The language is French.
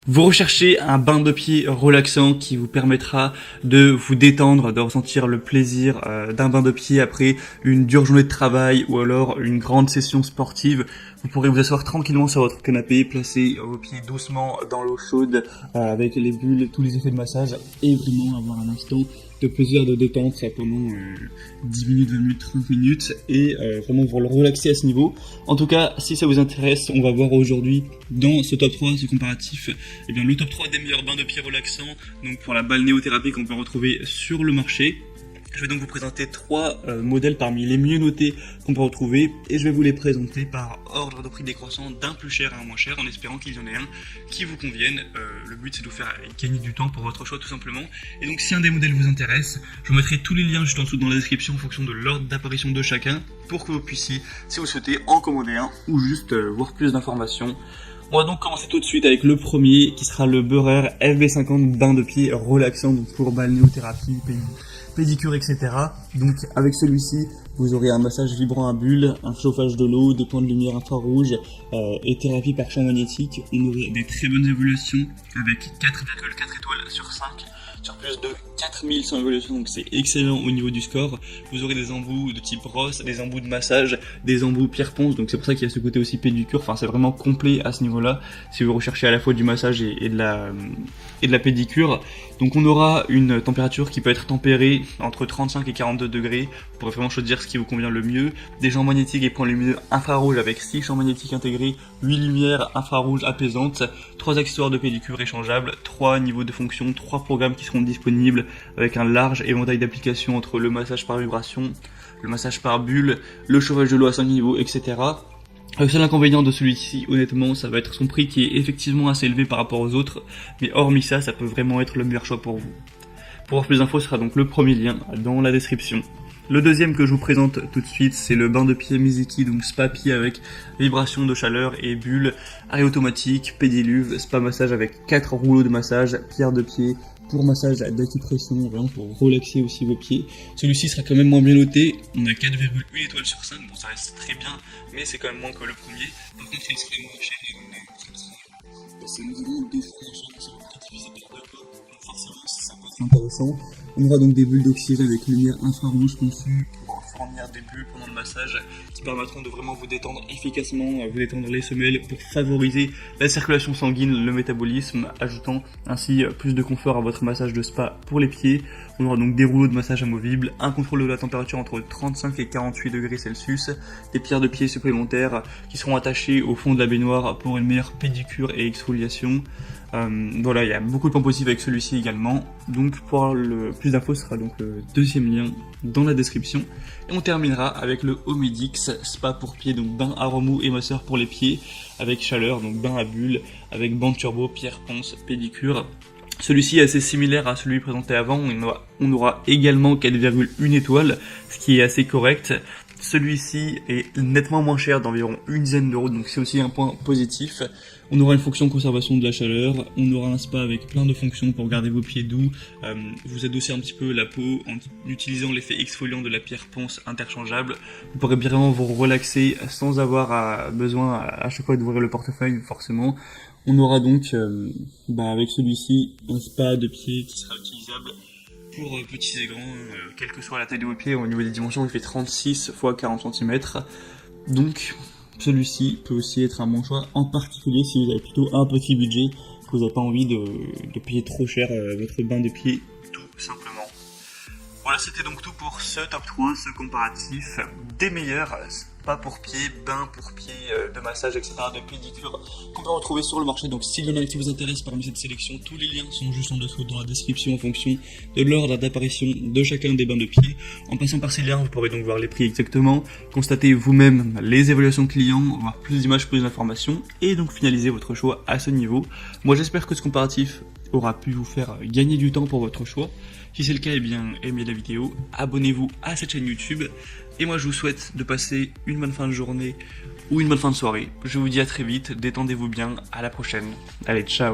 Vous recherchez un bain de pied relaxant qui vous permettra de vous détendre, de ressentir le plaisir d'un bain de pied après une dure journée de travail ou alors une grande session sportive. Vous pourrez vous asseoir tranquillement sur votre canapé, placer vos pieds doucement dans l'eau chaude avec les bulles, tous les effets de massage et vraiment avoir un instant de plaisir, de détente pendant 10 minutes, 20 minutes, 30 minutes et vraiment vous relaxer à ce niveau. En tout cas, si ça vous intéresse, on va voir aujourd'hui dans ce top 3, ce comparatif, eh bien, le top 3 des meilleurs bains de pied relaxants donc pour la balnéothérapie qu'on peut retrouver sur le marché. Je vais donc vous présenter 3 modèles parmi les mieux notés qu'on peut retrouver et je vais vous les présenter par ordre de prix décroissant d'un plus cher à un moins cher en espérant qu'il y en ait un qui vous convienne. Le but c'est de vous faire gagner du temps pour votre choix tout simplement. Et donc si un des modèles vous intéresse, je vous mettrai tous les liens juste en dessous dans la description en fonction de l'ordre d'apparition de chacun pour que vous puissiez, si vous souhaitez, en commander un ou juste voir plus d'informations. On va donc commencer tout de suite avec le premier qui sera le Beurer FB50 bain de pied relaxant donc pour balnéothérapie, pédicure, etc. Donc avec celui-ci, vous aurez un massage vibrant à bulles, un chauffage de l'eau, des points de lumière infrarouge et thérapie par champ magnétique. On aura des très bonnes évaluations avec 4,4 étoiles sur 5 sur plus de 4100 évaluations, donc c'est excellent au niveau du score. Vous aurez des embouts de type brosse, des embouts de massage, des embouts pierre-ponce, donc c'est pour ça qu'il y a ce côté aussi pédicure, enfin c'est vraiment complet à ce niveau-là, si vous recherchez à la fois du massage et de la pédicure. Donc on aura une température qui peut être tempérée entre 35 et 42 degrés, vous pourrez vraiment choisir ce qui vous convient le mieux. Des champs magnétiques et points lumineux infrarouges avec 6 champs magnétiques intégrés, 8 lumières infrarouges apaisantes, 3 accessoires de pédicure échangeables, 3 niveaux de fonction, 3 programmes qui seront disponibles avec un large éventail d'applications entre le massage par vibration, le massage par bulle, le chauffage de l'eau à 5 niveaux, etc. Le seul inconvénient de celui-ci, honnêtement, ça va être son prix qui est effectivement assez élevé par rapport aux autres, mais hormis ça, ça peut vraiment être le meilleur choix pour vous. Pour avoir plus d'infos, ce sera donc le premier lien dans la description. Le deuxième que je vous présente tout de suite, c'est le bain de pied Miziki, donc spa pied avec vibration de chaleur et bulle, arrêt automatique, pédiluve, spa massage avec 4 rouleaux de massage, pierre de pied, pour massage d'acupression, vraiment pour relaxer aussi vos pieds. Celui-ci sera quand même moins bien noté, on a 4,1 étoiles sur 5, bon ça reste très bien, mais c'est quand même moins que le premier. Par contre il serait moins cher et on est c'est environ 2 fois moins cher, donc ça va peut-être diviser par 2 quoi. Donc forcément ça peut être intéressant. On aura donc des bulles d'oxygène avec lumière infrarouge conçues pour fournir des bulles pendant le massage qui permettront de vraiment vous détendre efficacement, vous détendre les semelles pour favoriser la circulation sanguine, le métabolisme, ajoutant ainsi plus de confort à votre massage de spa pour les pieds. On aura donc des rouleaux de massage amovibles, un contrôle de la température entre 35 et 48 degrés Celsius, des pierres de pied supplémentaires qui seront attachées au fond de la baignoire pour une meilleure pédicure et exfoliation. Voilà, il y a beaucoup de points positifs avec celui-ci également. Donc pour avoir le plus d'infos, ce sera donc le deuxième lien dans la description. Et on terminera avec le Homedix spa pour pieds, donc bain à remous et masseur pour les pieds avec chaleur, donc bain à bulles avec bande turbo, pierre ponce, pédicure. Celui-ci est assez similaire à celui présenté avant, on aura également 4,1 étoiles, ce qui est assez correct. Celui-ci est nettement moins cher, d'environ une dizaine d'euros, donc c'est aussi un point positif. On aura une fonction conservation de la chaleur, on aura un spa avec plein de fonctions pour garder vos pieds doux, vous adosser un petit peu la peau en utilisant l'effet exfoliant de la pierre ponce interchangeable. Vous pourrez bien vraiment vous relaxer sans avoir besoin à chaque fois d'ouvrir le portefeuille forcément. On aura donc avec celui-ci un spa de pieds qui sera utilisable pour petits et grands, quelle que soit la taille de vos pieds. Au niveau des dimensions, il fait 36 x 40 cm. Donc celui-ci peut aussi être un bon choix, en particulier si vous avez plutôt un petit budget, que vous n'avez pas envie de payer trop cher votre bain de pied, tout simplement. Voilà, c'était donc tout pour ce top 3, ce comparatif des meilleurs spas pour pied, bains pour pied, de massage, etc., de pédicure qu'on peut retrouver sur le marché. Donc s'il y en a qui vous intéresse parmi cette sélection, tous les liens sont juste en dessous dans la description en fonction de l'ordre d'apparition de chacun des bains de pied. En passant par ces liens, vous pourrez donc voir les prix exactement, constater vous-même les évaluations clients, voir plus d'images, plus d'informations, et donc finaliser votre choix à ce niveau. Moi j'espère que ce comparatif aura pu vous faire gagner du temps pour votre choix. Si c'est le cas, eh bien, aimez la vidéo, abonnez-vous à cette chaîne YouTube, et moi je vous souhaite de passer une bonne fin de journée ou une bonne fin de soirée. Je vous dis à très vite, détendez-vous bien, à la prochaine. Allez, ciao!